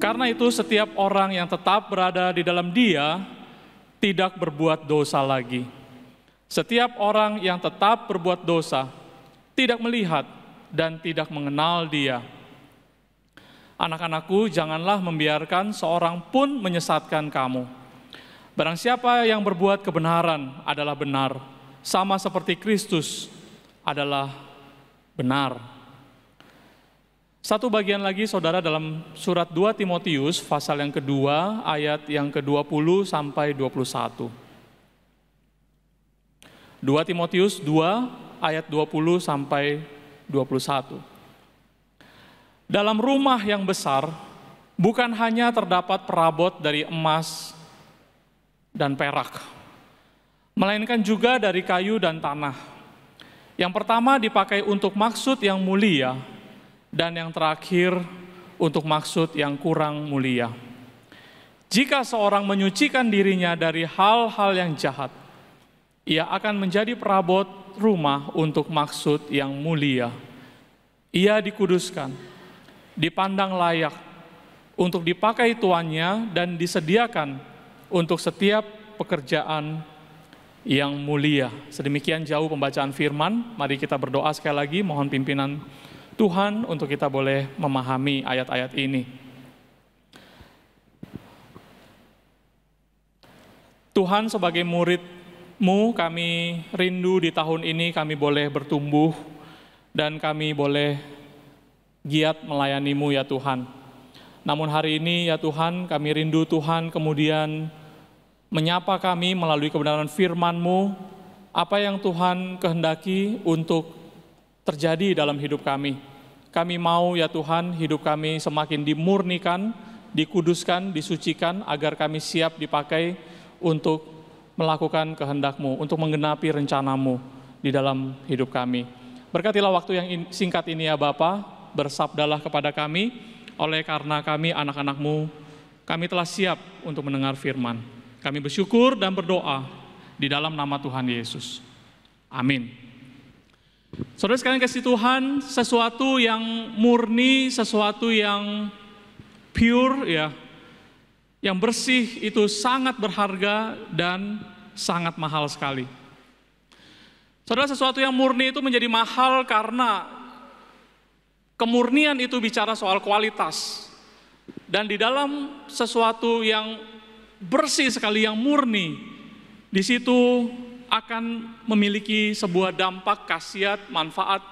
Karena itu setiap orang yang tetap berada di dalam Dia tidak berbuat dosa lagi. Setiap orang yang tetap berbuat dosa tidak melihat dan tidak mengenal Dia. Anak-anakku, janganlah membiarkan seorang pun menyesatkan kamu. Barang siapa yang berbuat kebenaran adalah benar, sama seperti Kristus adalah benar. Satu bagian lagi saudara dalam surat 2 Timotius pasal yang kedua ayat yang ke-20 sampai 21. 2 Timotius 2 ayat 20 sampai 21. Dalam rumah yang besar bukan hanya terdapat perabot dari emas dan perak, melainkan juga dari kayu dan tanah. Yang pertama dipakai untuk maksud yang mulia, dan yang terakhir untuk maksud yang kurang mulia. Jika seorang menyucikan dirinya dari hal-hal yang jahat, ia akan menjadi perabot rumah untuk maksud yang mulia. Ia dikuduskan, dipandang layak untuk dipakai tuannya dan disediakan untuk setiap pekerjaan yang mulia. Sedemikian jauh pembacaan firman. Mari kita berdoa sekali lagi, mohon pimpinan Tuhan untuk kita boleh memahami ayat-ayat ini. Tuhan, sebagai murid-Mu, kami rindu di tahun ini kami boleh bertumbuh dan kami boleh giat melayani-Mu ya Tuhan. Namun hari ini ya Tuhan, kami rindu Tuhan kemudian menyapa kami melalui kebenaran firman-Mu, apa yang Tuhan kehendaki untuk terjadi dalam hidup kami. Kami mau ya Tuhan, hidup kami semakin dimurnikan, dikuduskan, disucikan, agar kami siap dipakai untuk melakukan kehendak-Mu, untuk menggenapi rencana-Mu di dalam hidup kami. Berkatilah waktu yang singkat ini ya Bapa, bersabdalah kepada kami, oleh karena kami anak-anak-Mu, kami telah siap untuk mendengar firman. Kami bersyukur dan berdoa di dalam nama Tuhan Yesus. Amin. Saudara sekalian kasih Tuhan, sesuatu yang murni, sesuatu yang pure ya, yang bersih itu sangat berharga dan sangat mahal sekali. Saudara, sesuatu yang murni itu menjadi mahal karena kemurnian itu bicara soal kualitas. Dan di dalam sesuatu yang bersih sekali, yang murni, di situ akan memiliki sebuah dampak, khasiat, manfaat,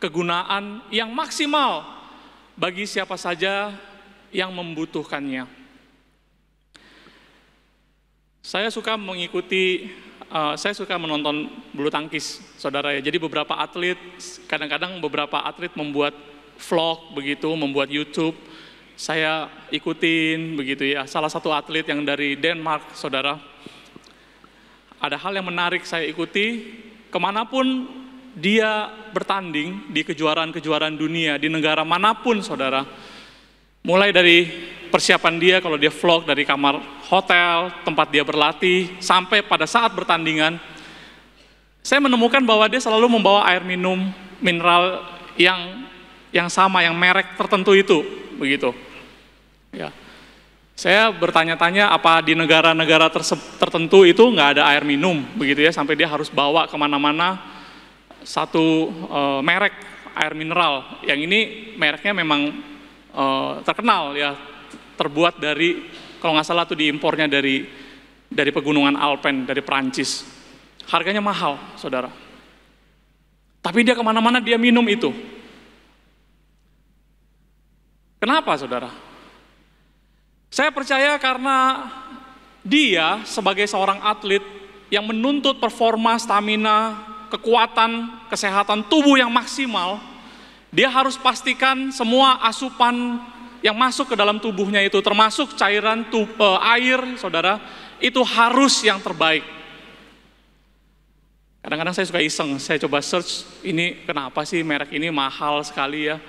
kegunaan yang maksimal bagi siapa saja yang membutuhkannya. Saya suka menonton bulu tangkis, saudara ya. Jadi beberapa atlet, kadang-kadang beberapa atlet membuat vlog begitu, membuat YouTube. Saya ikutin begitu ya. Salah satu atlet yang dari Denmark, saudara. Ada hal yang menarik saya ikuti, kemanapun dia bertanding di kejuaraan-kejuaraan dunia, di negara manapun saudara, mulai dari persiapan dia kalau dia vlog dari kamar hotel, tempat dia berlatih, sampai pada saat bertandingan, saya menemukan bahwa dia selalu membawa air minum mineral yang sama, yang merek tertentu itu, begitu. Ya. Saya bertanya-tanya apa di negara-negara tertentu itu nggak ada air minum, begitu ya, sampai dia harus bawa kemana-mana satu merek air mineral. Yang ini mereknya memang terkenal ya, terbuat dari, kalau nggak salah tuh diimpornya dari pegunungan Alpen, dari Prancis. Harganya mahal, saudara. Tapi dia kemana-mana dia minum itu. Kenapa, saudara? Saya percaya karena dia sebagai seorang atlet yang menuntut performa, stamina, kekuatan, kesehatan tubuh yang maksimal, dia harus pastikan semua asupan yang masuk ke dalam tubuhnya itu, termasuk cairan air, saudara, itu harus yang terbaik. Kadang-kadang saya suka iseng, saya coba search, ini kenapa sih merek ini mahal sekali ya?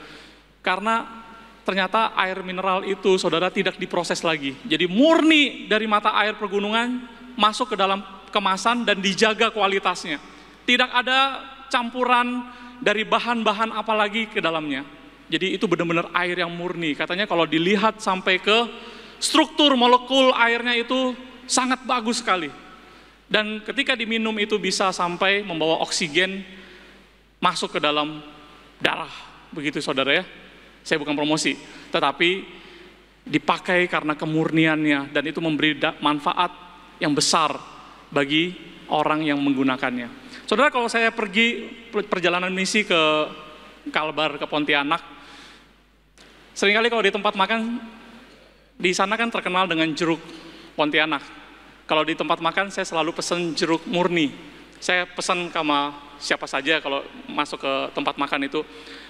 Karena ternyata air mineral itu, saudara, tidak diproses lagi. Jadi murni dari mata air pegunungan, masuk ke dalam kemasan dan dijaga kualitasnya. Tidak ada campuran dari bahan-bahan apalagi ke dalamnya. Jadi itu benar-benar air yang murni. Katanya kalau dilihat sampai ke struktur molekul airnya itu sangat bagus sekali. Dan ketika diminum itu bisa sampai membawa oksigen masuk ke dalam darah. Begitu saudara ya. Saya bukan promosi, tetapi dipakai karena kemurniannya dan itu memberi manfaat yang besar bagi orang yang menggunakannya. Saudara, kalau saya pergi perjalanan misi ke Kalbar, ke Pontianak, seringkali kalau di tempat makan, di sana kan terkenal dengan jeruk Pontianak. Kalau di tempat makan saya selalu pesan jeruk murni. Saya pesan sama siapa saja kalau masuk ke tempat makan itu.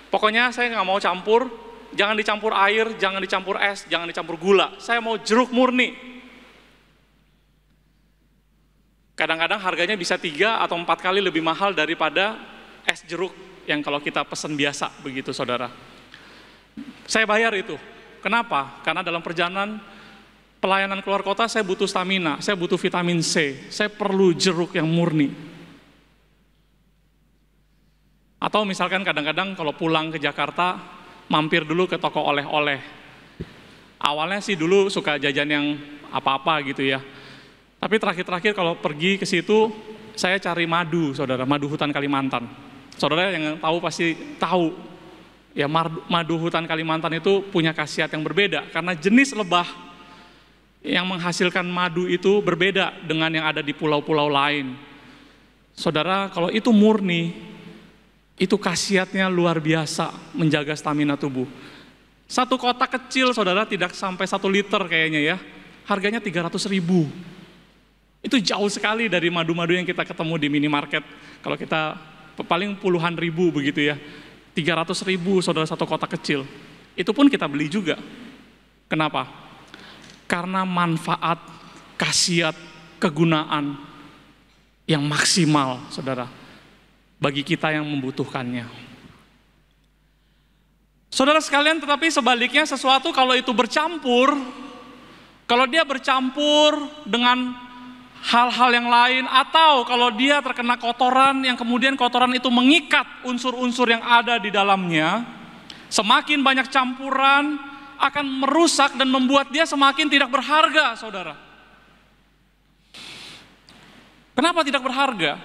Pokoknya saya nggak mau campur, jangan dicampur air, jangan dicampur es, jangan dicampur gula. Saya mau jeruk murni. Kadang-kadang harganya bisa 3 atau 4 kali lebih mahal daripada es jeruk yang kalau kita pesan biasa, begitu saudara. Saya bayar itu. Kenapa? Karena dalam perjalanan pelayanan keluar kota saya butuh stamina, saya butuh vitamin C, saya perlu jeruk yang murni. Atau misalkan kadang-kadang kalau pulang ke Jakarta, mampir dulu ke toko oleh-oleh. Awalnya sih dulu suka jajan yang apa-apa gitu ya. Tapi terakhir-terakhir kalau pergi ke situ, saya cari madu, saudara, madu hutan Kalimantan. Saudara yang tahu pasti tahu, ya madu hutan Kalimantan itu punya khasiat yang berbeda, karena jenis lebah yang menghasilkan madu itu berbeda dengan yang ada di pulau-pulau lain. Saudara, kalau itu murni, itu khasiatnya luar biasa, menjaga stamina tubuh. Satu kotak kecil, saudara, tidak sampai 1 liter kayaknya ya, harganya 300.000. Itu jauh sekali dari madu-madu yang kita ketemu di minimarket. Kalau kita paling puluhan ribu begitu ya. 300.000 saudara satu kotak kecil. Itu pun kita beli juga. Kenapa? Karena manfaat, khasiat, kegunaan yang maksimal saudara. Bagi kita yang membutuhkannya. Saudara sekalian, tetapi sebaliknya sesuatu kalau itu bercampur, kalau dia bercampur dengan hal-hal yang lain, atau kalau dia terkena kotoran yang kemudian kotoran itu mengikat unsur-unsur yang ada di dalamnya, semakin banyak campuran akan merusak dan membuat dia semakin tidak berharga, saudara. Kenapa tidak berharga?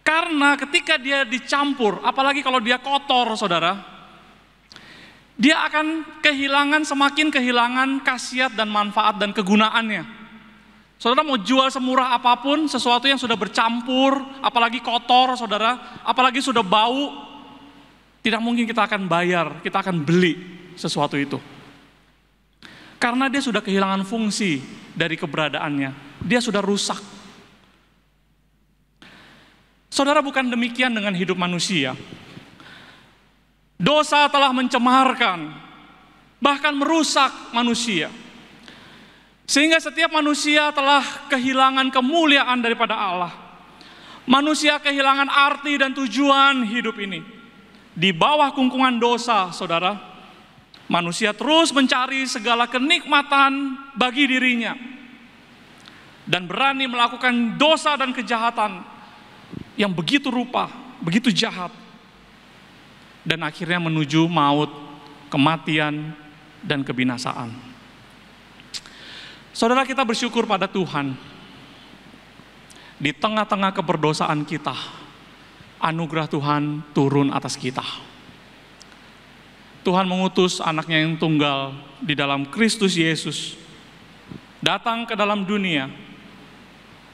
Karena ketika dia dicampur, apalagi kalau dia kotor, saudara, dia akan semakin kehilangan khasiat dan manfaat dan kegunaannya. Saudara mau jual semurah apapun, sesuatu yang sudah bercampur, apalagi kotor saudara, apalagi sudah bau, tidak mungkin kita akan bayar, kita akan beli sesuatu itu. Karena dia sudah kehilangan fungsi dari keberadaannya, dia sudah rusak. Saudara, bukan demikian dengan hidup manusia. Dosa telah mencemarkan, bahkan merusak manusia. Sehingga setiap manusia telah kehilangan kemuliaan daripada Allah. Manusia kehilangan arti dan tujuan hidup ini. Di bawah kungkungan dosa, saudara, manusia terus mencari segala kenikmatan bagi dirinya. Dan berani melakukan dosa dan kejahatan yang begitu rupa, begitu jahat. Dan akhirnya menuju maut, kematian, dan kebinasaan. Saudara, kita bersyukur pada Tuhan. Di tengah-tengah keberdosaan kita, anugerah Tuhan turun atas kita. Tuhan mengutus anaknya yang tunggal di dalam Kristus Yesus, datang ke dalam dunia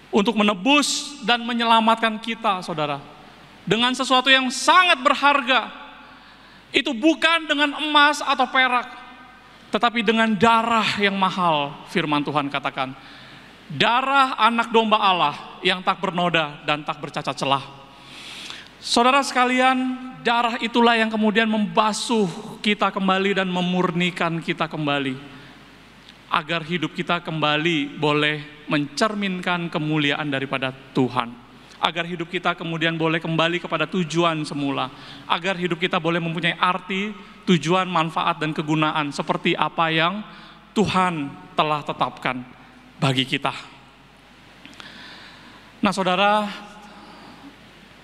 untuk menebus dan menyelamatkan kita, saudara. Dengan sesuatu yang sangat berharga. Itu bukan dengan emas atau perak, tetapi dengan darah yang mahal, firman Tuhan katakan. Darah anak domba Allah yang tak bernoda dan tak bercacat celah. Saudara sekalian, darah itulah yang kemudian membasuh kita kembali dan memurnikan kita kembali. Agar hidup kita kembali boleh mencerminkan kemuliaan daripada Tuhan. Agar hidup kita kemudian boleh kembali kepada tujuan semula. Agar hidup kita boleh mempunyai arti, tujuan, manfaat, dan kegunaan seperti apa yang Tuhan telah tetapkan bagi kita. Nah saudara,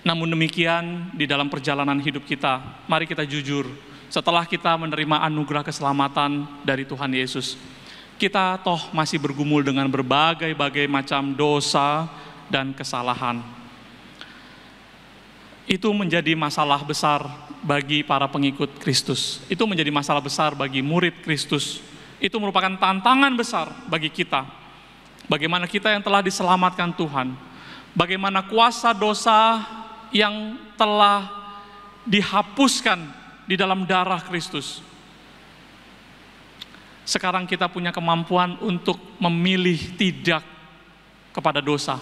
namun demikian di dalam perjalanan hidup kita, mari kita jujur. setelah kita menerima anugerah keselamatan dari Tuhan Yesus, kita toh masih bergumul dengan berbagai-bagai macam dosa dan kesalahan. Itu menjadi masalah besar bagi para pengikut Kristus. Itu menjadi masalah besar bagi murid Kristus. Itu merupakan tantangan besar bagi kita. Bagaimana kita yang telah diselamatkan Tuhan, bagaimana kuasa dosa yang telah dihapuskan di dalam darah Kristus. Sekarang kita punya kemampuan untuk memilih tidak kepada dosa.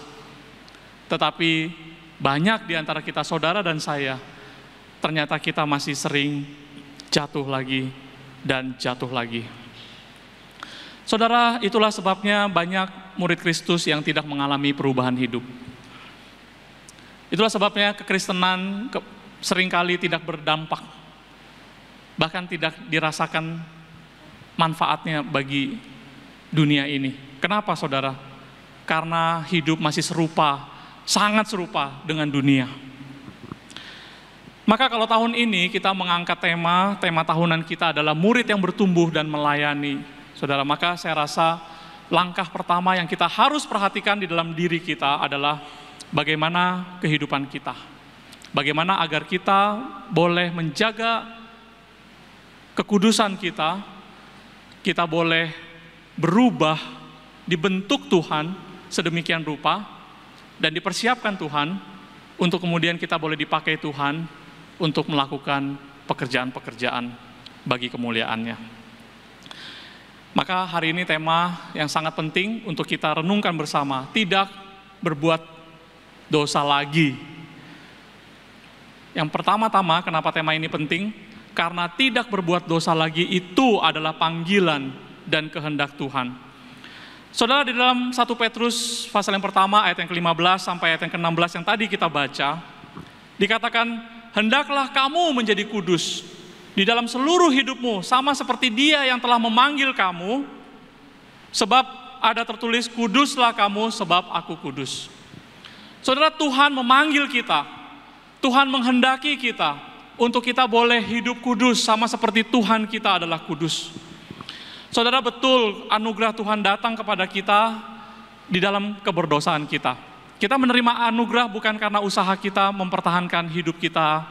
Tetapi banyak di antara kita, saudara dan saya, ternyata kita masih sering jatuh lagi dan jatuh lagi. Saudara, itulah sebabnya banyak murid Kristus yang tidak mengalami perubahan hidup. Itulah sebabnya kekristenan seringkali tidak berdampak, bahkan tidak dirasakan manfaatnya bagi dunia ini. Kenapa, saudara? Karena hidup masih serupa, sangat serupa dengan dunia. Maka kalau tahun ini kita mengangkat tema tahunan kita adalah murid yang bertumbuh dan melayani, saudara, maka saya rasa langkah pertama yang kita harus perhatikan di dalam diri kita adalah bagaimana kehidupan kita. Bagaimana agar kita boleh menjaga kekudusan kita boleh berubah, dibentuk Tuhan sedemikian rupa, dan dipersiapkan Tuhan untuk kemudian kita boleh dipakai Tuhan untuk melakukan pekerjaan-pekerjaan bagi kemuliaan-Nya. Maka hari ini tema yang sangat penting untuk kita renungkan bersama, tidak berbuat dosa lagi. Yang pertama-tama, kenapa tema ini penting? Karena tidak berbuat dosa lagi itu adalah panggilan dan kehendak Tuhan. Saudara, di dalam 1 Petrus pasal yang pertama ayat yang ke-15 sampai ayat yang ke-16 yang tadi kita baca, dikatakan, hendaklah kamu menjadi kudus di dalam seluruh hidupmu, sama seperti Dia yang telah memanggil kamu, sebab ada tertulis, kuduslah kamu sebab aku kudus. Saudara, Tuhan memanggil kita, Tuhan menghendaki kita untuk kita boleh hidup kudus sama seperti Tuhan kita adalah kudus. Saudara, betul anugerah Tuhan datang kepada kita di dalam keberdosaan kita. Kita menerima anugerah bukan karena usaha kita mempertahankan hidup kita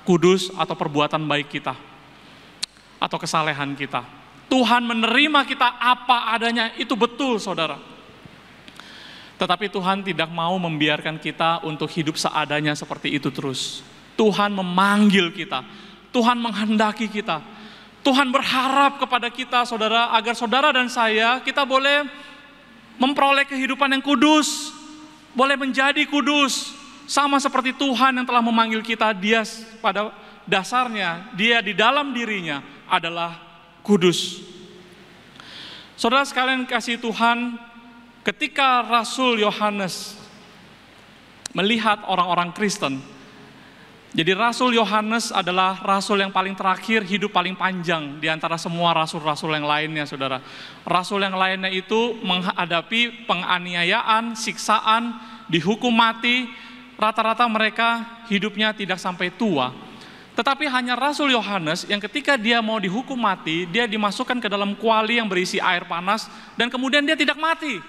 kudus atau perbuatan baik kita atau kesalehan kita. Tuhan menerima kita apa adanya, itu betul, saudara. Tetapi Tuhan tidak mau membiarkan kita untuk hidup seadanya seperti itu terus. Tuhan memanggil kita, Tuhan menghendaki kita, Tuhan berharap kepada kita, saudara, agar saudara dan saya, kita boleh memperoleh kehidupan yang kudus, boleh menjadi kudus, sama seperti Tuhan yang telah memanggil kita. Dia pada dasarnya, Dia di dalam dirinya adalah kudus. Saudara sekalian kasih Tuhan, ketika Rasul Yohanes melihat orang-orang Kristen, jadi Rasul Yohanes adalah rasul yang paling terakhir, hidup paling panjang di antara semua rasul-rasul yang lainnya, saudara. Rasul yang lainnya itu menghadapi penganiayaan, siksaan, dihukum mati, rata-rata mereka hidupnya tidak sampai tua. Tetapi hanya Rasul Yohanes yang ketika dia mau dihukum mati, dia dimasukkan ke dalam kuali yang berisi air panas, dan kemudian dia tidak mati.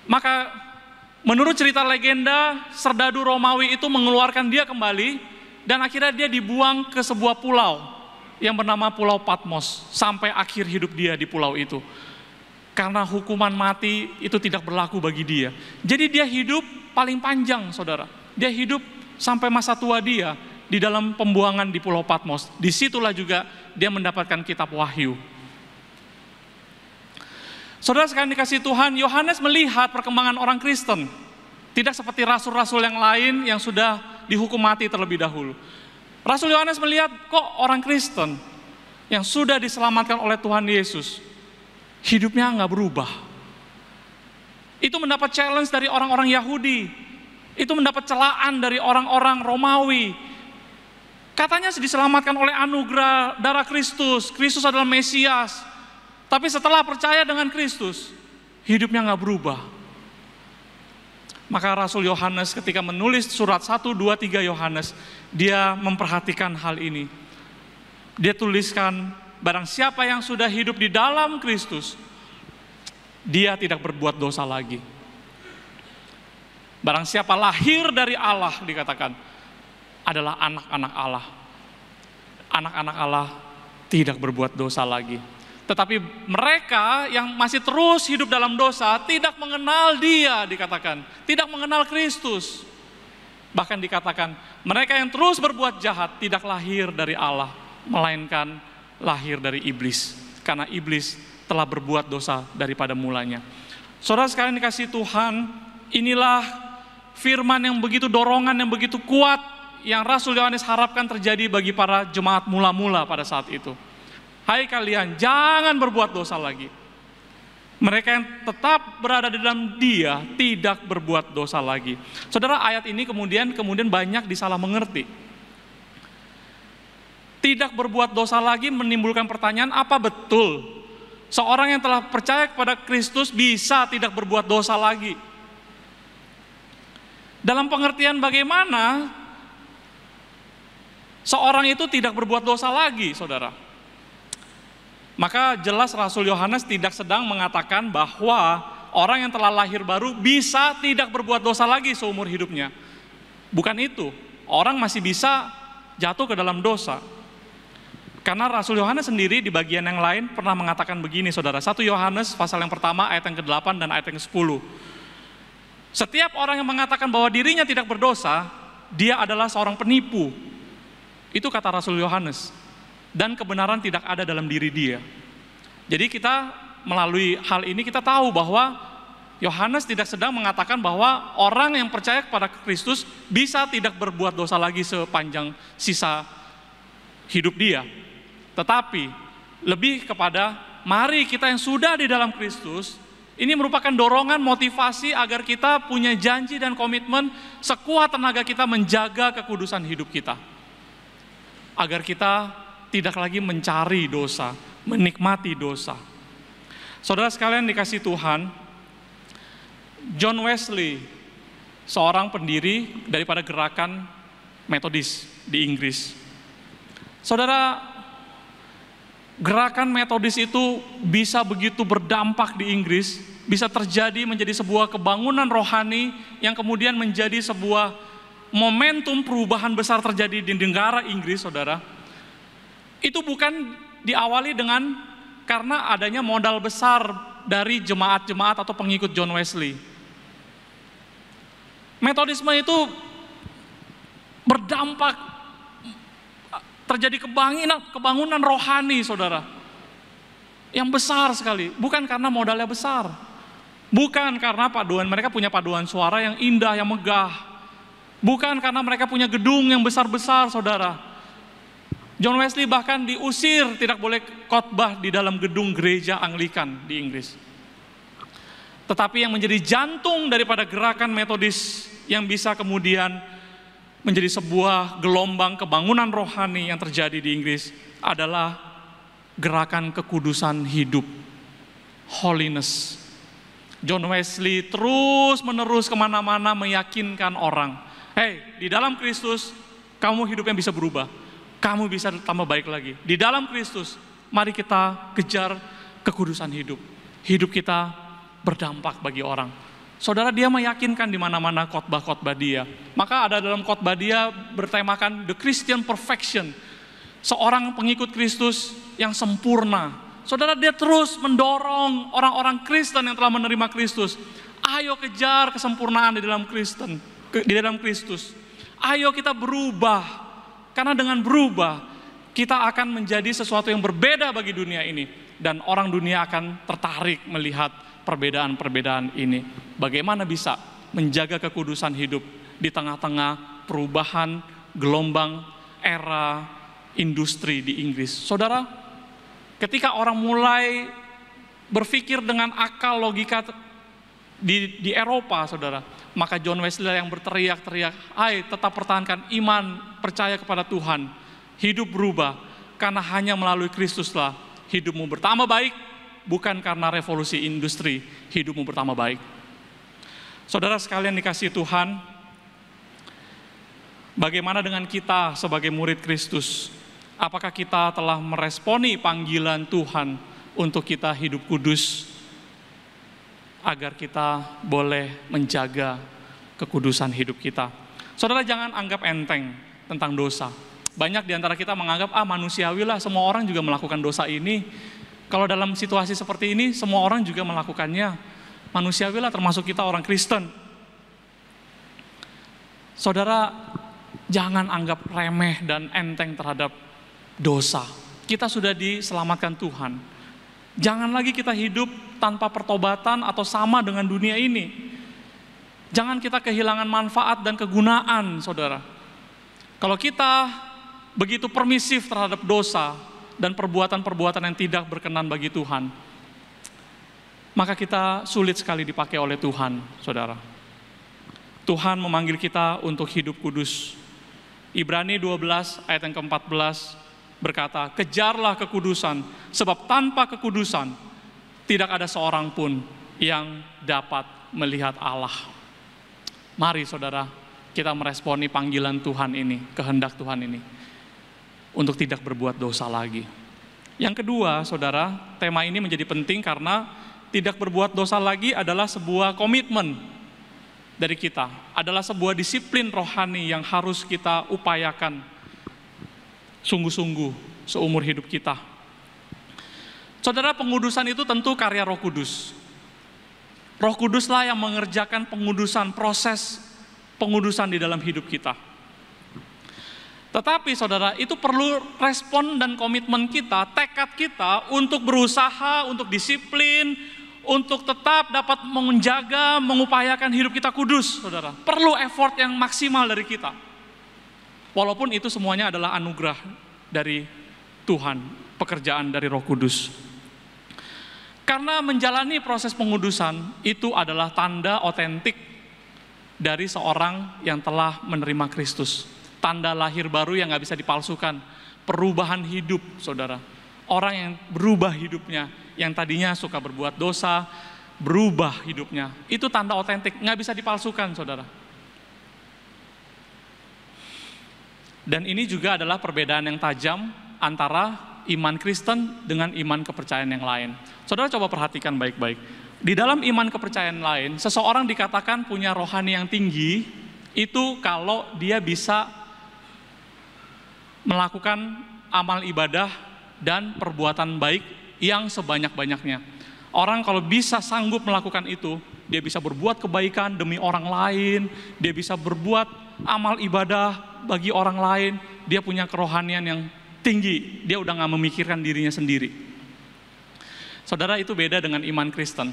Maka menurut cerita legenda, serdadu Romawi itu mengeluarkan dia kembali, dan akhirnya dia dibuang ke sebuah pulau yang bernama Pulau Patmos, sampai akhir hidup dia di pulau itu. Karena hukuman mati itu tidak berlaku bagi dia. Jadi dia hidup paling panjang, saudara. Dia hidup sampai masa tua dia di dalam pembuangan di Pulau Patmos. Disitulah juga dia mendapatkan kitab Wahyu. Saudara sekalian dikasih Tuhan, Yohanes melihat perkembangan orang Kristen. Tidak seperti rasul-rasul yang lain yang sudah dihukum mati terlebih dahulu. Rasul Yohanes melihat, kok orang Kristen yang sudah diselamatkan oleh Tuhan Yesus, hidupnya nggak berubah. Itu mendapat challenge dari orang-orang Yahudi. Itu mendapat celaan dari orang-orang Romawi. Katanya diselamatkan oleh anugerah darah Kristus. Kristus adalah Mesias. Tapi setelah percaya dengan Kristus, hidupnya nggak berubah. Maka Rasul Yohanes ketika menulis surat 1, 2, 3 Yohanes, dia memperhatikan hal ini. Dia tuliskan, barang siapa yang sudah hidup di dalam Kristus, dia tidak berbuat dosa lagi. Barang siapa lahir dari Allah, dikatakan, adalah anak-anak Allah. Anak-anak Allah tidak berbuat dosa lagi. Tetapi mereka yang masih terus hidup dalam dosa tidak mengenal Dia, dikatakan, tidak mengenal Kristus. Bahkan dikatakan, mereka yang terus berbuat jahat tidak lahir dari Allah, melainkan lahir dari iblis. Karena iblis telah berbuat dosa daripada mulanya. Saudara sekalian dikasihi Tuhan, inilah firman yang begitu, dorongan yang begitu kuat yang Rasul Yohanes harapkan terjadi bagi para jemaat mula-mula pada saat itu. Hai kalian, jangan berbuat dosa lagi. Mereka yang tetap berada di dalam Dia tidak berbuat dosa lagi. Saudara, ayat ini kemudian banyak disalah mengerti. Tidak berbuat dosa lagi menimbulkan pertanyaan, apa betul seorang yang telah percaya kepada Kristus bisa tidak berbuat dosa lagi? Dalam pengertian bagaimana seorang itu tidak berbuat dosa lagi, saudara? Maka jelas Rasul Yohanes tidak sedang mengatakan bahwa orang yang telah lahir baru bisa tidak berbuat dosa lagi seumur hidupnya. Bukan itu. Orang masih bisa jatuh ke dalam dosa. Karena Rasul Yohanes sendiri di bagian yang lain pernah mengatakan begini, saudara. 1 Yohanes pasal yang pertama ayat yang ke-8 dan ayat yang ke-10. Setiap orang yang mengatakan bahwa dirinya tidak berdosa, dia adalah seorang penipu. Itu kata Rasul Yohanes. Dan kebenaran tidak ada dalam diri dia. Jadi kita melalui hal ini kita tahu bahwa Yohanes tidak sedang mengatakan bahwa orang yang percaya kepada Kristus bisa tidak berbuat dosa lagi sepanjang sisa hidup dia. Tetapi lebih kepada mari kita yang sudah di dalam Kristus, ini merupakan dorongan motivasi agar kita punya janji dan komitmen sekuat tenaga kita menjaga kekudusan hidup kita. Agar kita tidak lagi mencari dosa, menikmati dosa. Saudara sekalian dikasihi Tuhan, John Wesley, seorang pendiri daripada gerakan Metodis di Inggris. Saudara, gerakan Metodis itu bisa begitu berdampak di Inggris, bisa terjadi menjadi sebuah kebangunan rohani yang kemudian menjadi sebuah momentum perubahan besar terjadi di negara Inggris, saudara. Itu bukan diawali dengan karena adanya modal besar dari jemaat-jemaat atau pengikut John Wesley. Metodisme itu berdampak, terjadi kebangunan rohani, saudara, yang besar sekali. Bukan karena modalnya besar, bukan karena mereka punya paduan suara yang indah, yang megah, bukan karena mereka punya gedung yang besar-besar, saudara. John Wesley bahkan diusir, tidak boleh khotbah di dalam gedung gereja Anglikan di Inggris. Tetapi yang menjadi jantung daripada gerakan Metodis yang bisa kemudian menjadi sebuah gelombang kebangunan rohani yang terjadi di Inggris adalah gerakan kekudusan hidup, holiness. John Wesley terus-menerus kemana-mana meyakinkan orang, di dalam Kristus kamu hidupnya bisa berubah. Kamu bisa tambah baik lagi. Di dalam Kristus, mari kita kejar kekudusan hidup. Hidup kita berdampak bagi orang. Saudara, dia meyakinkan di mana-mana khotbah-khotbah dia. Maka ada dalam khotbah dia bertemakan The Christian Perfection. Seorang pengikut Kristus yang sempurna. Saudara, dia terus mendorong orang-orang Kristen yang telah menerima Kristus. Ayo kejar kesempurnaan di dalam Kristus. Ayo kita berubah. Karena dengan berubah, kita akan menjadi sesuatu yang berbeda bagi dunia ini. Dan orang dunia akan tertarik melihat perbedaan-perbedaan ini. Bagaimana bisa menjaga kekudusan hidup di tengah-tengah perubahan gelombang era industri di Inggris. Saudara, ketika orang mulai berpikir dengan akal logika di Eropa, saudara, maka John Wesley yang berteriak-teriak, tetap pertahankan iman, percaya kepada Tuhan, hidup berubah, karena hanya melalui Kristuslah hidupmu bertambah baik, bukan karena revolusi industri hidupmu bertambah baik. Saudara sekalian dikasihi Tuhan, bagaimana dengan kita sebagai murid Kristus? Apakah kita telah meresponi panggilan Tuhan untuk kita hidup kudus, agar kita boleh menjaga kekudusan hidup kita? Saudara, jangan anggap enteng tentang dosa. Banyak di antara kita menganggap, manusiawi lah, semua orang juga melakukan dosa ini. Kalau dalam situasi seperti ini, semua orang juga melakukannya. Manusiawi lah, termasuk kita orang Kristen. Saudara, jangan anggap remeh dan enteng terhadap dosa. Kita sudah diselamatkan Tuhan. Jangan lagi kita hidup tanpa pertobatan atau sama dengan dunia ini. Jangan kita kehilangan manfaat dan kegunaan, saudara. Kalau kita begitu permisif terhadap dosa dan perbuatan-perbuatan yang tidak berkenan bagi Tuhan, maka kita sulit sekali dipakai oleh Tuhan, saudara. Tuhan memanggil kita untuk hidup kudus. Ibrani 12 ayat yang ke-14 berkata, kejarlah kekudusan, sebab tanpa kekudusan tidak ada seorang pun yang dapat melihat Allah. Mari saudara, kita meresponi panggilan Tuhan ini, kehendak Tuhan ini, untuk tidak berbuat dosa lagi. Yang kedua, saudara, tema ini menjadi penting karena tidak berbuat dosa lagi adalah sebuah komitmen dari kita, adalah sebuah disiplin rohani yang harus kita upayakan sungguh-sungguh seumur hidup kita. Saudara, pengudusan itu tentu karya Roh Kudus. Roh Kuduslah yang mengerjakan pengudusan, proses pengudusan di dalam hidup kita. Tetapi saudara, itu perlu respon dan komitmen kita, tekad kita untuk berusaha, untuk disiplin, untuk tetap dapat menjaga, mengupayakan hidup kita kudus, saudara. Perlu effort yang maksimal dari kita. Walaupun itu semuanya adalah anugerah dari Tuhan, pekerjaan dari Roh Kudus. Karena menjalani proses pengudusan itu adalah tanda otentik dari seorang yang telah menerima Kristus. Tanda lahir baru yang gak bisa dipalsukan. Perubahan hidup, saudara. Orang yang berubah hidupnya, yang tadinya suka berbuat dosa, berubah hidupnya. Itu tanda otentik, gak bisa dipalsukan, saudara. Dan ini juga adalah perbedaan yang tajam antara iman Kristen dengan iman kepercayaan yang lain. Saudara coba perhatikan baik-baik. Di dalam iman kepercayaan lain, seseorang dikatakan punya rohani yang tinggi, itu kalau dia bisa melakukan amal ibadah dan perbuatan baik yang sebanyak-banyaknya. Orang kalau bisa sanggup melakukan itu, dia bisa berbuat kebaikan demi orang lain, dia bisa berbuat amal ibadah bagi orang lain, dia punya kerohanian yang tinggi, dia udah gak memikirkan dirinya sendiri. Saudara, itu beda dengan iman Kristen.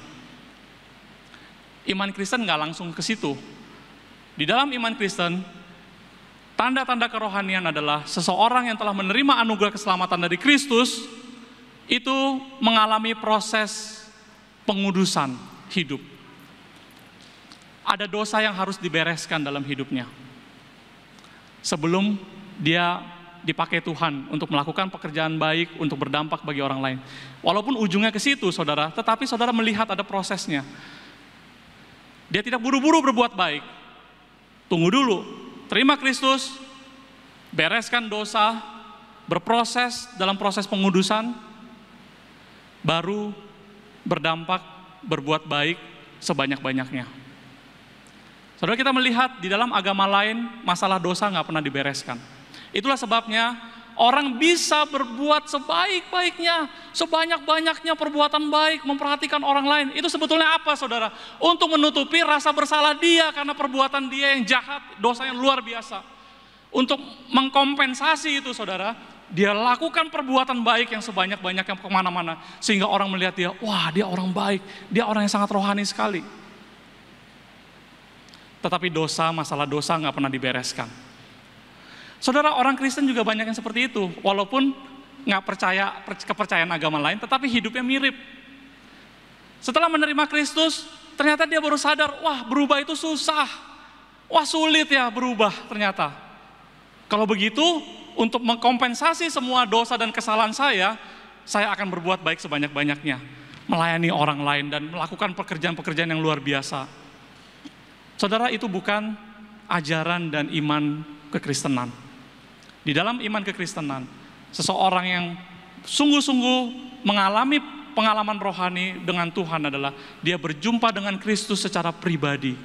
Iman Kristen gak langsung ke situ. Di dalam iman Kristen, tanda-tanda kerohanian adalah seseorang yang telah menerima anugerah keselamatan dari Kristus, itu mengalami proses pengudusan hidup. Ada dosa yang harus dibereskan dalam hidupnya sebelum dia dipakai Tuhan untuk melakukan pekerjaan baik, untuk berdampak bagi orang lain. Walaupun ujungnya ke situ, saudara, tetapi saudara melihat ada prosesnya. Dia tidak buru-buru berbuat baik. Tunggu dulu, terima Kristus, bereskan dosa, berproses dalam proses pengudusan, baru berdampak, berbuat baik sebanyak-banyaknya. Saudara, kita melihat di dalam agama lain, masalah dosa nggak pernah dibereskan. Itulah sebabnya orang bisa berbuat sebaik-baiknya, sebanyak-banyaknya perbuatan baik, memperhatikan orang lain. Itu sebetulnya apa, saudara? Untuk menutupi rasa bersalah dia karena perbuatan dia yang jahat, dosa yang luar biasa. Untuk mengkompensasi itu, saudara, dia lakukan perbuatan baik yang sebanyak-banyaknya kemana-mana. Sehingga orang melihat dia, wah, dia orang baik, dia orang yang sangat rohani sekali. Tetapi dosa, masalah dosa nggak pernah dibereskan. Saudara, orang Kristen juga banyak yang seperti itu, walaupun nggak percaya kepercayaan agama lain, tetapi hidupnya mirip. Setelah menerima Kristus, ternyata dia baru sadar, wah, berubah itu susah, wah, sulit ya berubah ternyata. Kalau begitu, untuk mengkompensasi semua dosa dan kesalahan saya akan berbuat baik sebanyak-banyaknya, melayani orang lain dan melakukan pekerjaan-pekerjaan yang luar biasa. Saudara, itu bukan ajaran dan iman kekristenan. Di dalam iman kekristenan, seseorang yang sungguh-sungguh mengalami pengalaman rohani dengan Tuhan adalah dia berjumpa dengan Kristus secara pribadi.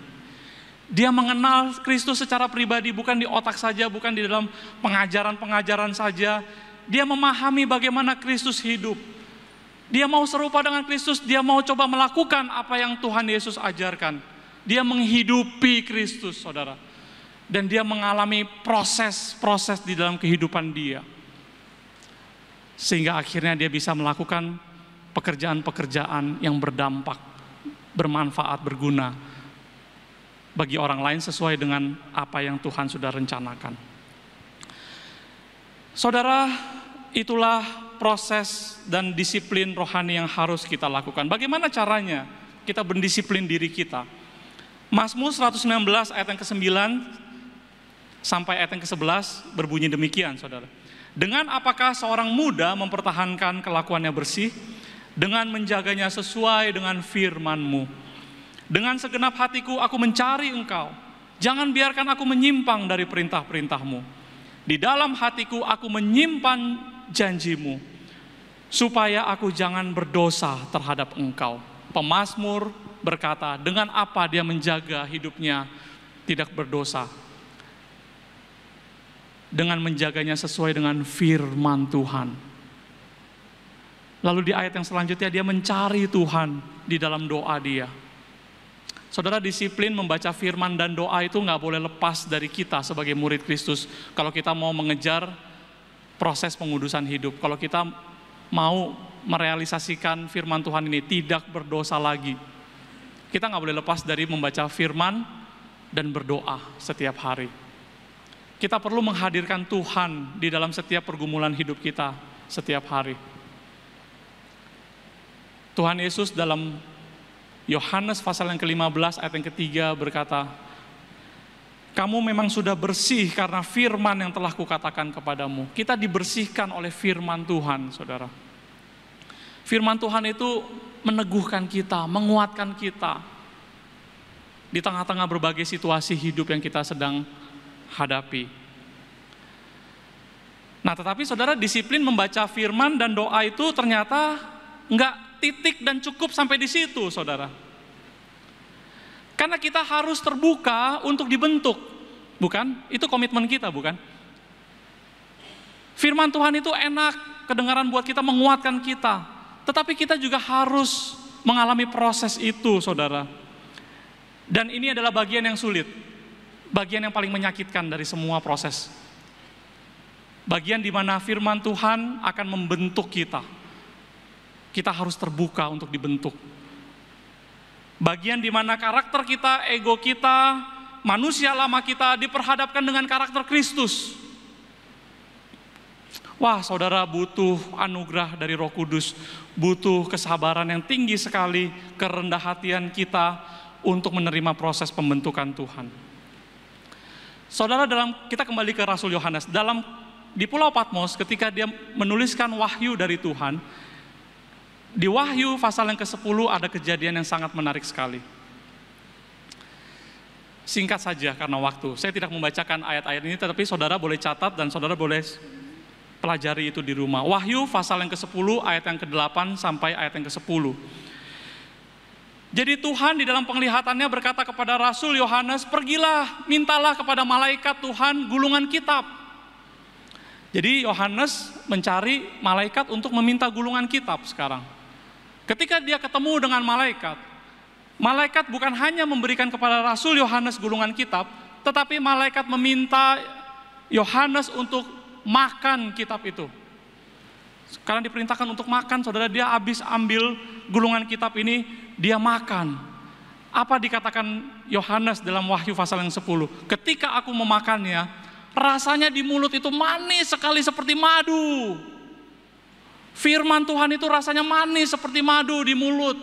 Dia mengenal Kristus secara pribadi, bukan di otak saja, bukan di dalam pengajaran-pengajaran saja. Dia memahami bagaimana Kristus hidup. Dia mau serupa dengan Kristus, dia mau coba melakukan apa yang Tuhan Yesus ajarkan. Dia menghidupi Kristus, saudara. Dan dia mengalami proses-proses di dalam kehidupan dia. Sehingga akhirnya dia bisa melakukan pekerjaan-pekerjaan yang berdampak, bermanfaat, berguna bagi orang lain sesuai dengan apa yang Tuhan sudah rencanakan. Saudara, itulah proses dan disiplin rohani yang harus kita lakukan. Bagaimana caranya kita mendisiplin diri kita? Mazmur 119 ayat yang ke-9 sampai ayat yang ke-11 berbunyi demikian, saudara. Dengan apakah seorang muda mempertahankan kelakuannya bersih? Dengan menjaganya sesuai dengan firman-Mu. Dengan segenap hatiku aku mencari Engkau. Jangan biarkan aku menyimpang dari perintah-perintah-Mu. Di dalam hatiku aku menyimpan janji-Mu, supaya aku jangan berdosa terhadap Engkau. Pemazmur berkata, dengan apa dia menjaga hidupnya tidak berdosa? Dengan menjaganya sesuai dengan firman Tuhan. Lalu di ayat yang selanjutnya dia mencari Tuhan di dalam doa dia. Saudara, disiplin membaca firman dan doa itu nggak boleh lepas dari kita sebagai murid Kristus. Kalau kita mau mengejar proses pengudusan hidup, kalau kita mau merealisasikan firman Tuhan ini, tidak berdosa lagi, kita nggak boleh lepas dari membaca firman dan berdoa setiap hari. Kita perlu menghadirkan Tuhan di dalam setiap pergumulan hidup kita setiap hari. Tuhan Yesus dalam Yohanes pasal yang ke-15 ayat yang ke-3 berkata, kamu memang sudah bersih karena firman yang telah kukatakan kepadamu. Kita dibersihkan oleh firman Tuhan, saudara. Firman Tuhan itu meneguhkan kita, menguatkan kita di tengah-tengah berbagai situasi hidup yang kita sedang hadapi. Nah, tetapi saudara, disiplin membaca firman dan doa itu ternyata enggak titik dan cukup sampai di situ, saudara. Karena kita harus terbuka untuk dibentuk, bukan? Itu komitmen kita, bukan? Firman Tuhan itu enak, kedengaran buat kita, menguatkan kita. Tetapi kita juga harus mengalami proses itu, saudara. Dan ini adalah bagian yang sulit, bagian yang paling menyakitkan dari semua proses. Bagian di mana firman Tuhan akan membentuk kita. Kita harus terbuka untuk dibentuk. Bagian di mana karakter kita, ego kita, manusia lama kita diperhadapkan dengan karakter Kristus. Wah, saudara, butuh anugerah dari Roh Kudus, butuh kesabaran yang tinggi sekali, kerendah hatian kita untuk menerima proses pembentukan Tuhan. Saudara, kita kembali ke Rasul Yohanes, di Pulau Patmos ketika dia menuliskan wahyu dari Tuhan, di Wahyu pasal yang ke-10 ada kejadian yang sangat menarik sekali. Singkat saja karena waktu, saya tidak membacakan ayat-ayat ini, tetapi saudara boleh catat dan saudara boleh pelajari itu di rumah. Wahyu pasal yang ke-10 ayat yang ke-8 sampai ayat yang ke-10. Jadi Tuhan di dalam penglihatannya berkata kepada Rasul Yohanes, pergilah, mintalah kepada malaikat Tuhan gulungan kitab. Jadi Yohanes mencari malaikat untuk meminta gulungan kitab sekarang. Ketika dia ketemu dengan malaikat, malaikat bukan hanya memberikan kepada Rasul Yohanes gulungan kitab, tetapi malaikat meminta Yohanes untuk makan kitab itu. Karena diperintahkan untuk makan, saudara, dia habis ambil gulungan kitab ini, dia makan. Apa dikatakan Yohanes dalam Wahyu pasal yang 10? Ketika aku memakannya, rasanya di mulut itu manis sekali seperti madu. Firman Tuhan itu rasanya manis seperti madu di mulut.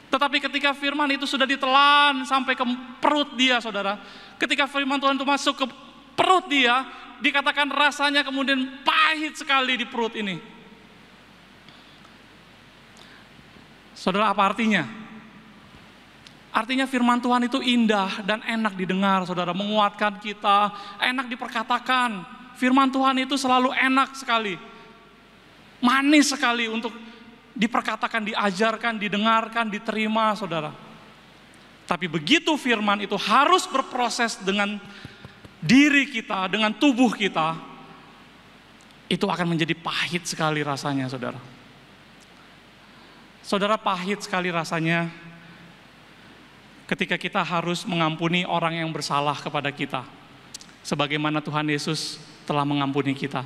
Tetapi ketika firman itu sudah ditelan sampai ke perut dia, saudara, ketika firman Tuhan itu masuk ke perut dia, dikatakan rasanya kemudian pahit sekali di perut ini. Saudara, apa artinya? Artinya firman Tuhan itu indah dan enak didengar, saudara, menguatkan kita, enak diperkatakan. Firman Tuhan itu selalu enak sekali, manis sekali untuk diperkatakan, diajarkan, didengarkan, diterima, saudara. Tapi begitu firman itu harus berproses dengan diri kita, dengan tubuh kita, itu akan menjadi pahit sekali rasanya, saudara. Saudara, pahit sekali rasanya ketika kita harus mengampuni orang yang bersalah kepada kita, sebagaimana Tuhan Yesus telah mengampuni kita.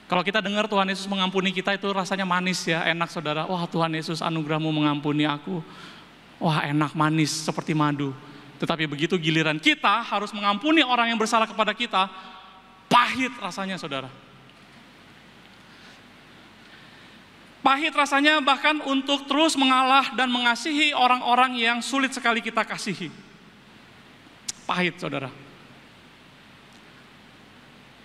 Kalau kita dengar Tuhan Yesus mengampuni kita, itu rasanya manis ya, enak, saudara. Wah, Tuhan Yesus, anugerah-Mu mengampuni aku. Wah, enak, manis, seperti madu. Tetapi begitu giliran kita harus mengampuni orang yang bersalah kepada kita, pahit rasanya, saudara. Pahit rasanya bahkan untuk terus mengalah dan mengasihi orang-orang yang sulit sekali kita kasihi. Pahit, saudara.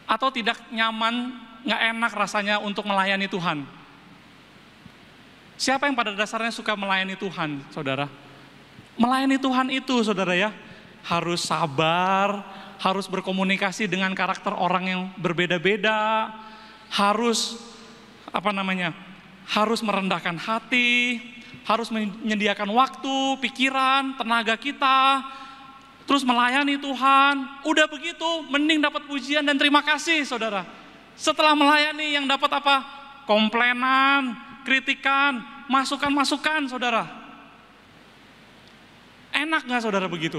Atau tidak nyaman, nggak enak rasanya untuk melayani Tuhan. Siapa yang pada dasarnya suka melayani Tuhan, saudara? Melayani Tuhan itu, saudara ya, harus sabar, harus berkomunikasi dengan karakter orang yang berbeda-beda, harus harus merendahkan hati, harus menyediakan waktu, pikiran, tenaga kita, terus melayani Tuhan. Udah begitu, mending dapat pujian dan terima kasih, saudara. Setelah melayani yang dapat apa? Komplainan, kritikan, masukan-masukan, saudara. Enak gak, saudara, begitu?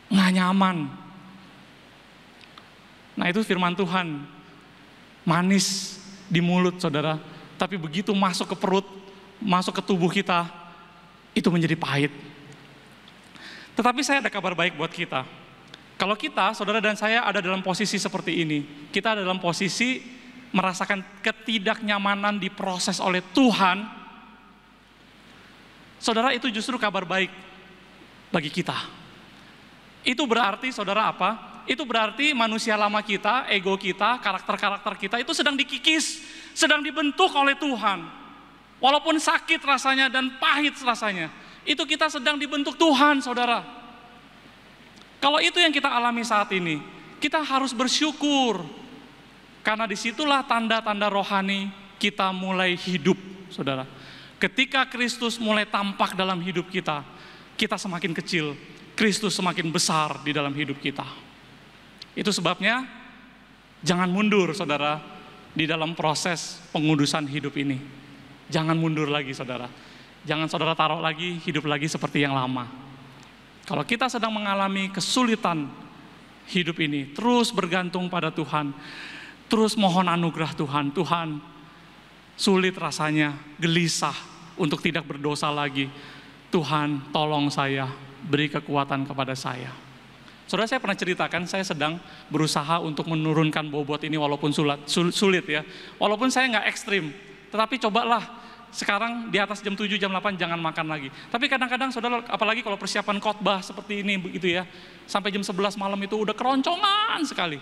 Nggak nyaman. Nah, itu firman Tuhan, manis di mulut, saudara. Tapi begitu masuk ke perut, masuk ke tubuh kita, itu menjadi pahit. Tetapi saya ada kabar baik buat kita. Kalau kita, saudara dan saya ada dalam posisi seperti ini, kita ada dalam posisi merasakan ketidaknyamanan diproses oleh Tuhan, saudara, itu justru kabar baik bagi kita. Itu berarti, saudara, apa? Itu berarti manusia lama kita, ego kita, karakter-karakter kita itu sedang dikikis, sedang dibentuk oleh Tuhan. Walaupun sakit rasanya dan pahit rasanya, itu kita sedang dibentuk Tuhan, saudara. Kalau itu yang kita alami saat ini, kita harus bersyukur. Karena disitulah tanda-tanda rohani kita mulai hidup, saudara. Ketika Kristus mulai tampak dalam hidup kita, kita semakin kecil, Kristus semakin besar di dalam hidup kita. Itu sebabnya jangan mundur, saudara, di dalam proses pengudusan hidup ini. Jangan mundur lagi, saudara. Jangan saudara taruh lagi, hidup lagi seperti yang lama. Kalau kita sedang mengalami kesulitan hidup ini, terus bergantung pada Tuhan, terus mohon anugerah Tuhan. Tuhan, sulit rasanya, gelisah untuk tidak berdosa lagi. Tuhan, tolong saya, beri kekuatan kepada saya. Saudara, saya pernah ceritakan, saya sedang berusaha untuk menurunkan bobot ini walaupun sulit ya. Walaupun saya nggak ekstrim, tetapi cobalah sekarang di atas jam 7, jam 8 jangan makan lagi. Tapi kadang-kadang saudara, apalagi kalau persiapan khotbah seperti ini begitu ya, sampai jam 11 malam itu udah keroncongan sekali.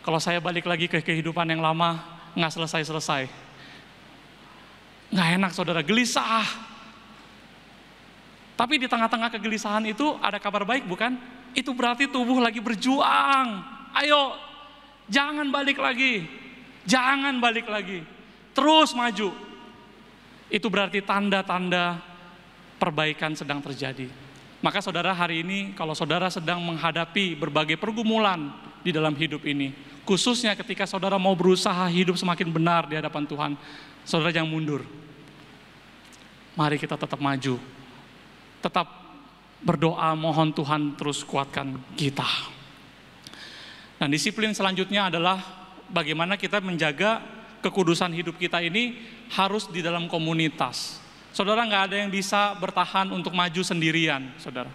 Kalau saya balik lagi ke kehidupan yang lama, nggak selesai-selesai. Nggak enak, saudara, gelisah. Tapi di tengah-tengah kegelisahan itu ada kabar baik, bukan? Itu berarti tubuh lagi berjuang. Ayo, jangan balik lagi. Jangan balik lagi. Terus maju. Itu berarti tanda-tanda perbaikan sedang terjadi. Maka saudara, hari ini kalau saudara sedang menghadapi berbagai pergumulan di dalam hidup ini, khususnya ketika saudara mau berusaha hidup semakin benar di hadapan Tuhan, saudara jangan mundur. Mari kita tetap maju. Tetap berdoa, mohon Tuhan terus kuatkan kita. Dan disiplin selanjutnya adalah bagaimana kita menjaga kekudusan hidup kita ini harus di dalam komunitas. Saudara, nggak ada yang bisa bertahan untuk maju sendirian, saudara.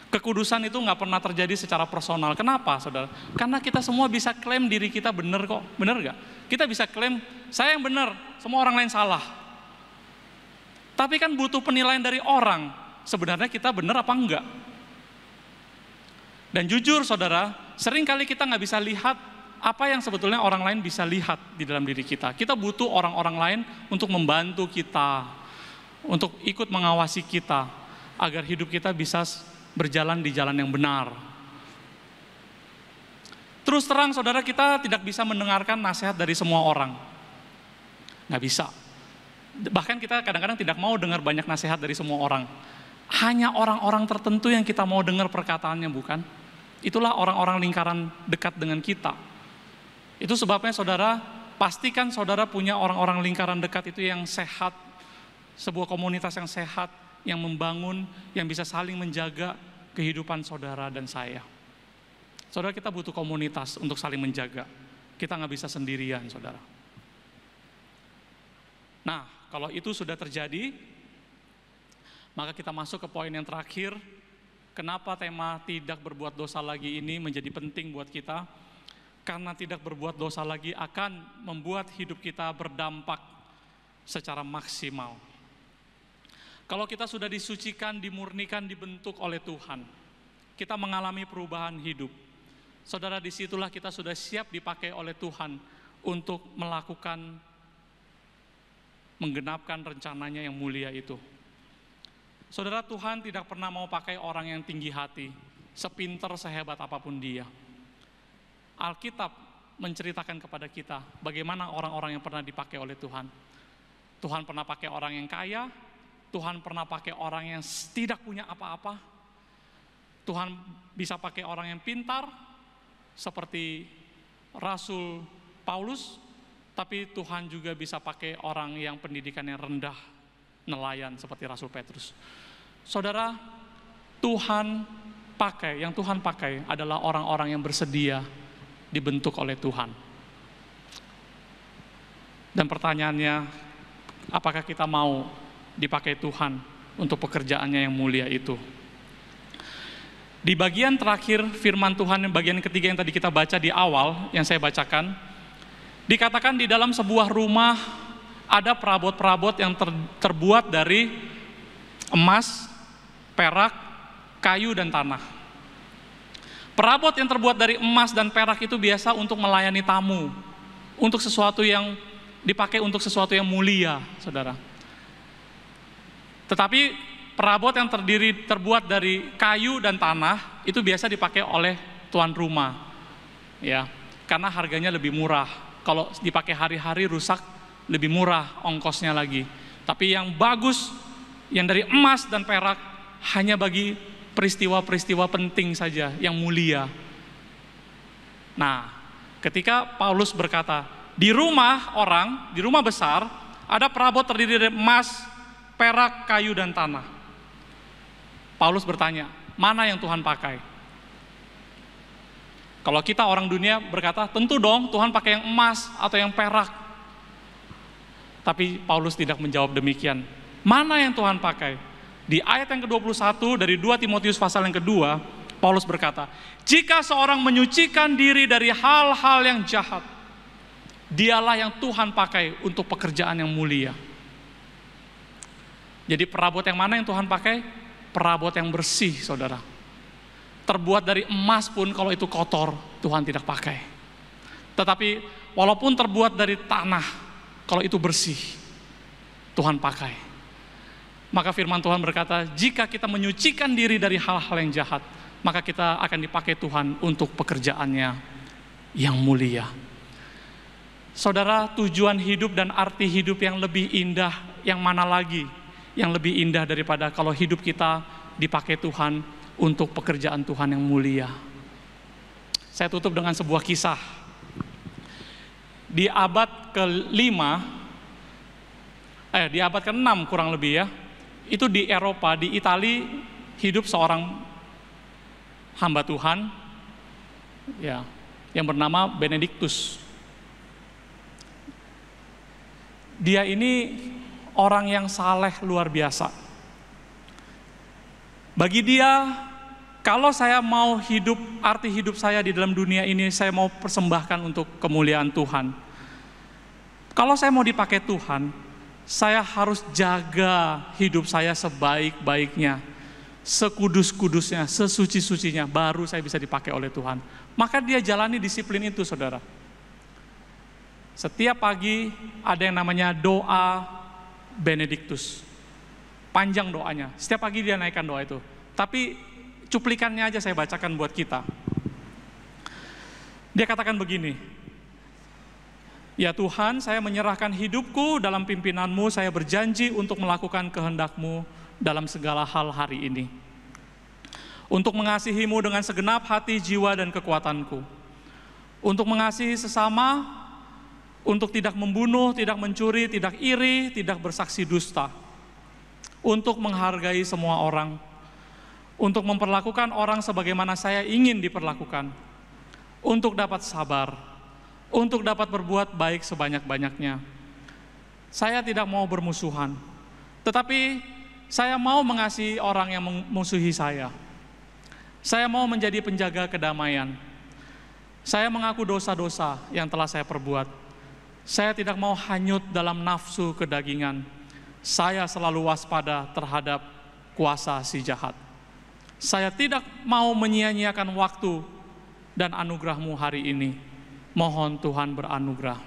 Kekudusan itu nggak pernah terjadi secara personal. Kenapa, saudara? Karena kita semua bisa klaim diri kita benar kok. Benar nggak? Kita bisa klaim, saya yang benar, semua orang lain salah. Tapi kan butuh penilaian dari orang, sebenarnya kita benar apa enggak. Dan jujur, saudara, seringkali kita nggak bisa lihat apa yang sebetulnya orang lain bisa lihat di dalam diri kita. Kita butuh orang-orang lain untuk membantu kita, untuk ikut mengawasi kita, agar hidup kita bisa berjalan di jalan yang benar. Terus terang saudara, kita tidak bisa mendengarkan nasihat dari semua orang. Nggak bisa. Bahkan kita kadang-kadang tidak mau dengar banyak nasihat dari semua orang. Hanya orang-orang tertentu yang kita mau dengar perkataannya, bukan? Itulah orang-orang lingkaran dekat dengan kita. Itu sebabnya saudara, pastikan saudara punya orang-orang lingkaran dekat itu yang sehat, sebuah komunitas yang sehat, yang membangun, yang bisa saling menjaga kehidupan saudara dan saya. Saudara, kita butuh komunitas untuk saling menjaga. Kita nggak bisa sendirian, saudara. Nah, kalau itu sudah terjadi, maka kita masuk ke poin yang terakhir. Kenapa tema tidak berbuat dosa lagi ini menjadi penting buat kita? Karena tidak berbuat dosa lagi akan membuat hidup kita berdampak secara maksimal. Kalau kita sudah disucikan, dimurnikan, dibentuk oleh Tuhan, kita mengalami perubahan hidup. Saudara, disitulah kita sudah siap dipakai oleh Tuhan untuk menggenapkan rencananya yang mulia itu. Saudara, Tuhan tidak pernah mau pakai orang yang tinggi hati, sepinter, sehebat apapun dia. Alkitab menceritakan kepada kita bagaimana orang-orang yang pernah dipakai oleh Tuhan. Tuhan pernah pakai orang yang kaya, Tuhan pernah pakai orang yang tidak punya apa-apa. Tuhan bisa pakai orang yang pintar, seperti Rasul Paulus, tapi Tuhan juga bisa pakai orang yang pendidikannya rendah, nelayan seperti Rasul Petrus. Saudara, yang Tuhan pakai adalah orang-orang yang bersedia dibentuk oleh Tuhan. Dan pertanyaannya, apakah kita mau dipakai Tuhan untuk pekerjaannya yang mulia itu? Di bagian terakhir firman Tuhan, bagian ketiga yang tadi kita baca di awal, yang saya bacakan, dikatakan di dalam sebuah rumah ada perabot-perabot yang terbuat dari emas, perak, kayu, dan tanah. Perabot yang terbuat dari emas dan perak itu biasa untuk melayani tamu, untuk sesuatu yang dipakai untuk sesuatu yang mulia, saudara. Tetapi perabot yang terbuat dari kayu dan tanah itu biasa dipakai oleh tuan rumah, ya, karena harganya lebih murah. Kalau dipakai hari-hari rusak, lebih murah ongkosnya lagi. Tapi yang bagus, yang dari emas dan perak, hanya bagi peristiwa-peristiwa penting saja, yang mulia. Nah, ketika Paulus berkata, di rumah besar, ada perabot terdiri dari emas, perak, kayu, dan tanah. Paulus bertanya, mana yang Tuhan pakai? Kalau kita orang dunia berkata, tentu dong Tuhan pakai yang emas atau yang perak. Tapi Paulus tidak menjawab demikian. Mana yang Tuhan pakai? Di ayat yang ke-21 dari 2 Timotius pasal yang kedua, Paulus berkata, jika seorang menyucikan diri dari hal-hal yang jahat, dialah yang Tuhan pakai untuk pekerjaan yang mulia. Jadi perabot yang mana yang Tuhan pakai? Perabot yang bersih, saudara. Terbuat dari emas pun kalau itu kotor, Tuhan tidak pakai. Tetapi walaupun terbuat dari tanah, kalau itu bersih, Tuhan pakai. Maka firman Tuhan berkata, jika kita menyucikan diri dari hal-hal yang jahat, maka kita akan dipakai Tuhan untuk pekerjaannya yang mulia. Saudara, tujuan hidup dan arti hidup yang lebih indah, yang mana lagi? Yang lebih indah daripada kalau hidup kita dipakai Tuhan untuk pekerjaan Tuhan yang mulia. Saya tutup dengan sebuah kisah. Di abad ke-5, di abad ke-6 kurang lebih ya, itu di Eropa, di Italia, hidup seorang hamba Tuhan ya, yang bernama Benedictus. Dia ini orang yang saleh luar biasa. Bagi dia, kalau saya mau hidup, arti hidup saya di dalam dunia ini, saya mau persembahkan untuk kemuliaan Tuhan. Kalau saya mau dipakai Tuhan, saya harus jaga hidup saya sebaik-baiknya. sekudus-kudusnya, sesuci-sucinya, baru saya bisa dipakai oleh Tuhan. Maka dia jalani disiplin itu, saudara. Setiap pagi ada yang namanya doa Benedictus. Panjang doanya, setiap pagi dia naikkan doa itu. Tapi cuplikannya aja saya bacakan buat kita. Dia katakan begini, "Ya Tuhan, saya menyerahkan hidupku dalam pimpinanmu, saya berjanji untuk melakukan kehendak-Mu dalam segala hal hari ini. Untuk mengasihi-Mu dengan segenap hati, jiwa, dan kekuatanku. Untuk mengasihi sesama, untuk tidak membunuh, tidak mencuri, tidak iri, tidak bersaksi dusta. Untuk menghargai semua orang. Untuk memperlakukan orang sebagaimana saya ingin diperlakukan. Untuk dapat sabar. Untuk dapat berbuat baik sebanyak-banyaknya. Saya tidak mau bermusuhan, tetapi saya mau mengasihi orang yang memusuhi saya. Saya mau menjadi penjaga kedamaian. Saya mengaku dosa-dosa yang telah saya perbuat. Saya tidak mau hanyut dalam nafsu kedagingan. Saya selalu waspada terhadap kuasa si jahat. Saya tidak mau menyia-nyiakan waktu dan anugerah-Mu hari ini. Mohon Tuhan beranugerah.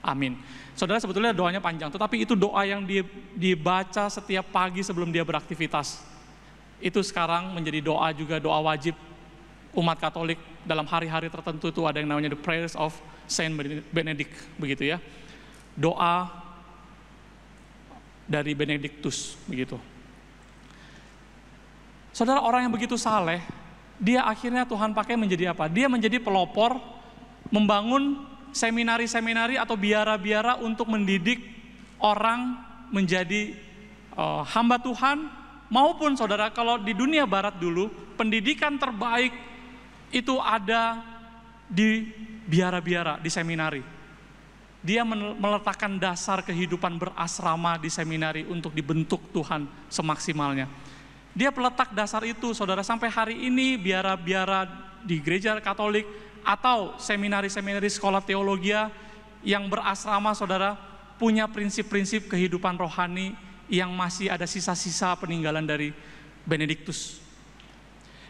Amin." Saudara, sebetulnya doanya panjang, tetapi itu doa yang dibaca setiap pagi sebelum dia beraktivitas. Itu sekarang menjadi doa juga, doa wajib umat Katolik dalam hari-hari tertentu. Itu ada yang namanya the prayers of Saint Benedict, begitu ya. Doa dari Benedictus, begitu. Saudara, orang yang begitu saleh, dia akhirnya Tuhan pakai menjadi apa? Dia menjadi pelopor, membangun seminari-seminari atau biara-biara untuk mendidik orang menjadi hamba Tuhan, maupun saudara, kalau di dunia barat dulu, pendidikan terbaik itu ada di biara-biara, di seminari. Dia meletakkan dasar kehidupan berasrama di seminari untuk dibentuk Tuhan semaksimalnya. Dia peletak dasar itu, saudara, sampai hari ini biara-biara di gereja Katolik atau seminari-seminari sekolah teologia yang berasrama, saudara, punya prinsip-prinsip kehidupan rohani yang masih ada sisa-sisa peninggalan dari Benedictus.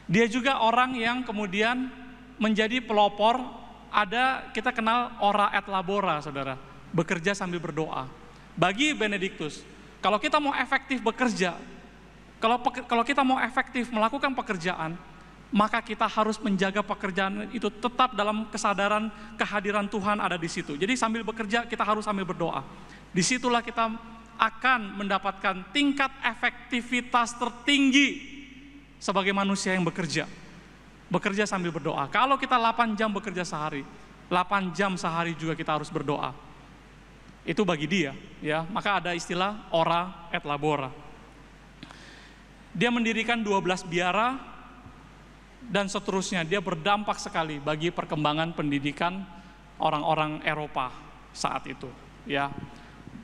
Dia juga orang yang kemudian menjadi pelopor, ada kita kenal ora et labora, saudara, bekerja sambil berdoa. Bagi Benedictus, kalau kita mau efektif bekerja, kalau kita mau efektif melakukan pekerjaan, maka kita harus menjaga pekerjaan itu tetap dalam kesadaran kehadiran Tuhan ada di situ. Jadi sambil bekerja kita harus sambil berdoa. Disitulah kita akan mendapatkan tingkat efektivitas tertinggi sebagai manusia yang bekerja. Bekerja sambil berdoa. Kalau kita 8 jam bekerja sehari, 8 jam sehari juga kita harus berdoa. Itu bagi dia, ya. Maka ada istilah ora et labora. Dia mendirikan 12 biara dan seterusnya. Dia berdampak sekali bagi perkembangan pendidikan orang-orang Eropa saat itu, ya.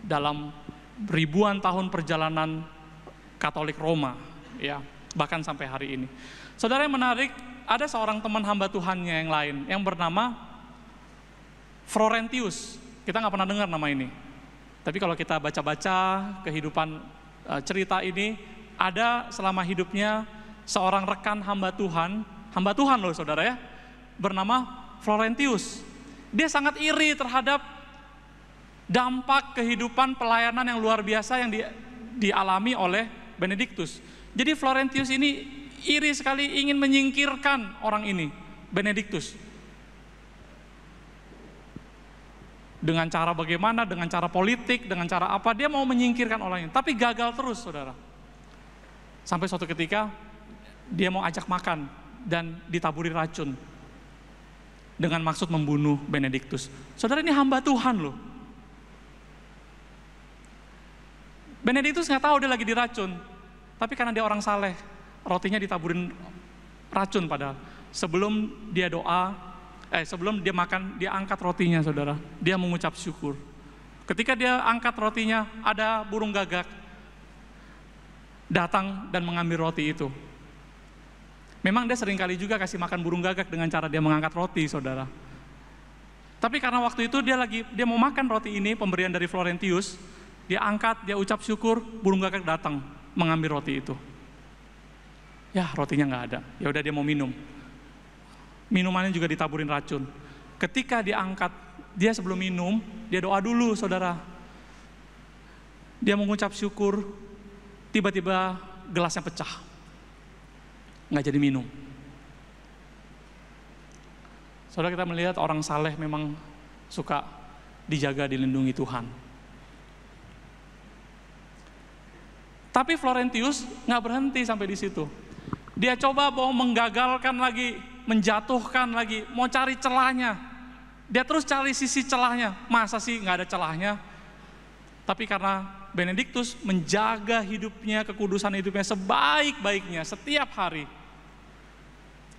Dalam ribuan tahun perjalanan Katolik Roma, ya, bahkan sampai hari ini. Saudara, yang menarik, ada seorang teman hamba Tuhannya yang lain yang bernama Florentius. Kita nggak pernah dengar nama ini, tapi kalau kita baca-baca kehidupan cerita ini, ada selama hidupnya seorang rekan hamba Tuhan loh, saudara, ya, bernama Florentius. Dia sangat iri terhadap dampak kehidupan pelayanan yang luar biasa yang dialami oleh Benedictus. Jadi Florentius ini iri sekali, ingin menyingkirkan orang ini, Benedictus. Dengan cara bagaimana, dengan cara politik, dengan cara apa, dia mau menyingkirkan orang ini. Tapi gagal terus, saudara. Sampai suatu ketika, dia mau ajak makan dan ditaburi racun dengan maksud membunuh Benedictus. Saudara, ini hamba Tuhan loh. Benedictus nggak tahu dia lagi diracun, tapi karena dia orang saleh, rotinya ditaburin racun padahal. Sebelum dia sebelum dia makan, dia angkat rotinya, saudara. Dia mengucap syukur. Ketika dia angkat rotinya, ada burung gagak datang dan mengambil roti itu. Memang dia seringkali juga kasih makan burung gagak dengan cara dia mengangkat roti, saudara. Tapi karena waktu itu dia mau makan roti ini, pemberian dari Florentius, dia angkat, dia ucap syukur, burung gagak datang mengambil roti itu. Ya rotinya nggak ada, ya udah dia mau minum. Minumannya juga ditaburin racun. Ketika diangkat, dia sebelum minum, dia doa dulu saudara. Dia mengucap syukur, tiba-tiba gelasnya pecah. Nggak jadi minum. Saudara, kita melihat orang saleh memang suka dijaga, dilindungi Tuhan. Tapi Florentius nggak berhenti sampai di situ. Dia coba mau menggagalkan lagi, menjatuhkan lagi, mau cari celahnya. Dia terus cari sisi celahnya. Masa sih nggak ada celahnya? Tapi karena Benediktus menjaga hidupnya, kekudusan hidupnya sebaik-baiknya setiap hari,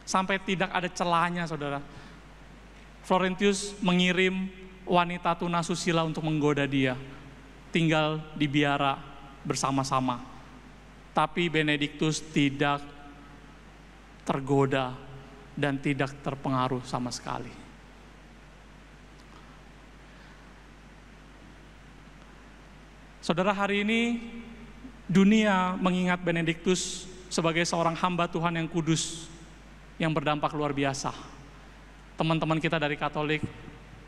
sampai tidak ada celahnya saudara. Florentius mengirim wanita tunasusila untuk menggoda dia, tinggal di biara bersama-sama. Tapi Benediktus tidak tergoda dan tidak terpengaruh sama sekali. Saudara, hari ini dunia mengingat Benediktus sebagai seorang hamba Tuhan yang kudus, yang berdampak luar biasa. Teman-teman kita dari Katolik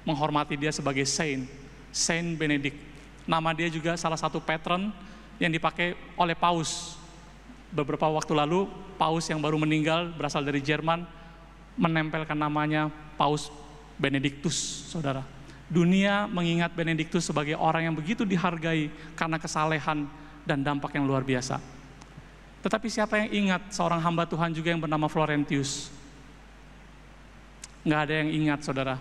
menghormati dia sebagai Saint Benedict. Nama dia juga salah satu patron yang dipakai oleh Paus. Beberapa waktu lalu, Paus yang baru meninggal berasal dari Jerman, menempelkan namanya Paus Benediktus, saudara. Dunia mengingat Benediktus sebagai orang yang begitu dihargai karena kesalehan dan dampak yang luar biasa. Tetapi siapa yang ingat seorang hamba Tuhan juga yang bernama Florentius? Nggak ada yang ingat, saudara.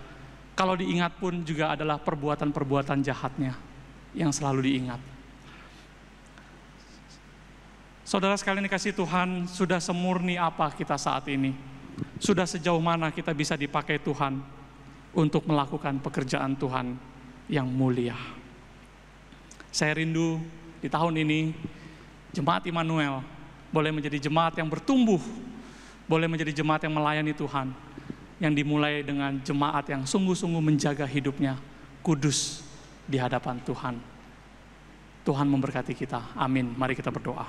Kalau diingat pun juga adalah perbuatan-perbuatan jahatnya yang selalu diingat. Saudara sekalian dikasih Tuhan, sudah semurni apa kita saat ini? Sudah sejauh mana kita bisa dipakai Tuhan untuk melakukan pekerjaan Tuhan yang mulia? Saya rindu di tahun ini Jemaat Immanuel boleh menjadi jemaat yang bertumbuh, boleh menjadi jemaat yang melayani Tuhan, yang dimulai dengan jemaat yang sungguh-sungguh menjaga hidupnya kudus di hadapan Tuhan. Tuhan memberkati kita. Amin. Mari kita berdoa.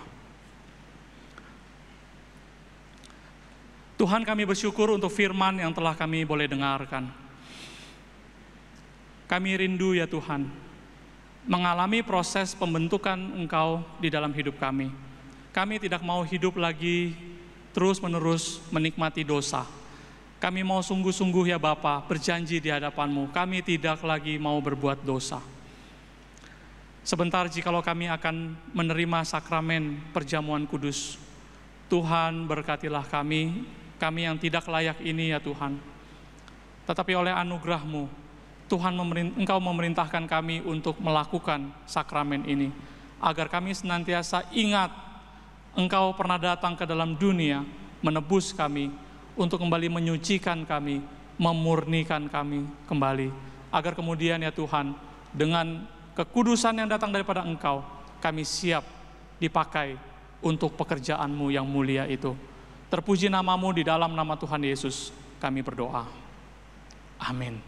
Tuhan, kami bersyukur untuk firman yang telah kami boleh dengarkan. Kami rindu ya Tuhan, mengalami proses pembentukan Engkau di dalam hidup kami. Kami tidak mau hidup lagi terus-menerus menikmati dosa. Kami mau sungguh-sungguh ya Bapa, berjanji di hadapan-Mu, kami tidak lagi mau berbuat dosa. Sebentar jikalau kami akan menerima sakramen perjamuan kudus, Tuhan berkatilah kami yang tidak layak ini ya Tuhan. Tetapi oleh anugerah-Mu, Tuhan Engkau memerintahkan kami untuk melakukan sakramen ini, agar kami senantiasa ingat Engkau pernah datang ke dalam dunia, menebus kami, untuk kembali menyucikan kami, memurnikan kami kembali, agar kemudian ya Tuhan, dengan kekudusan yang datang daripada Engkau, kami siap dipakai untuk pekerjaan-Mu yang mulia itu. Terpuji nama-Mu, di dalam nama Tuhan Yesus kami berdoa. Amin.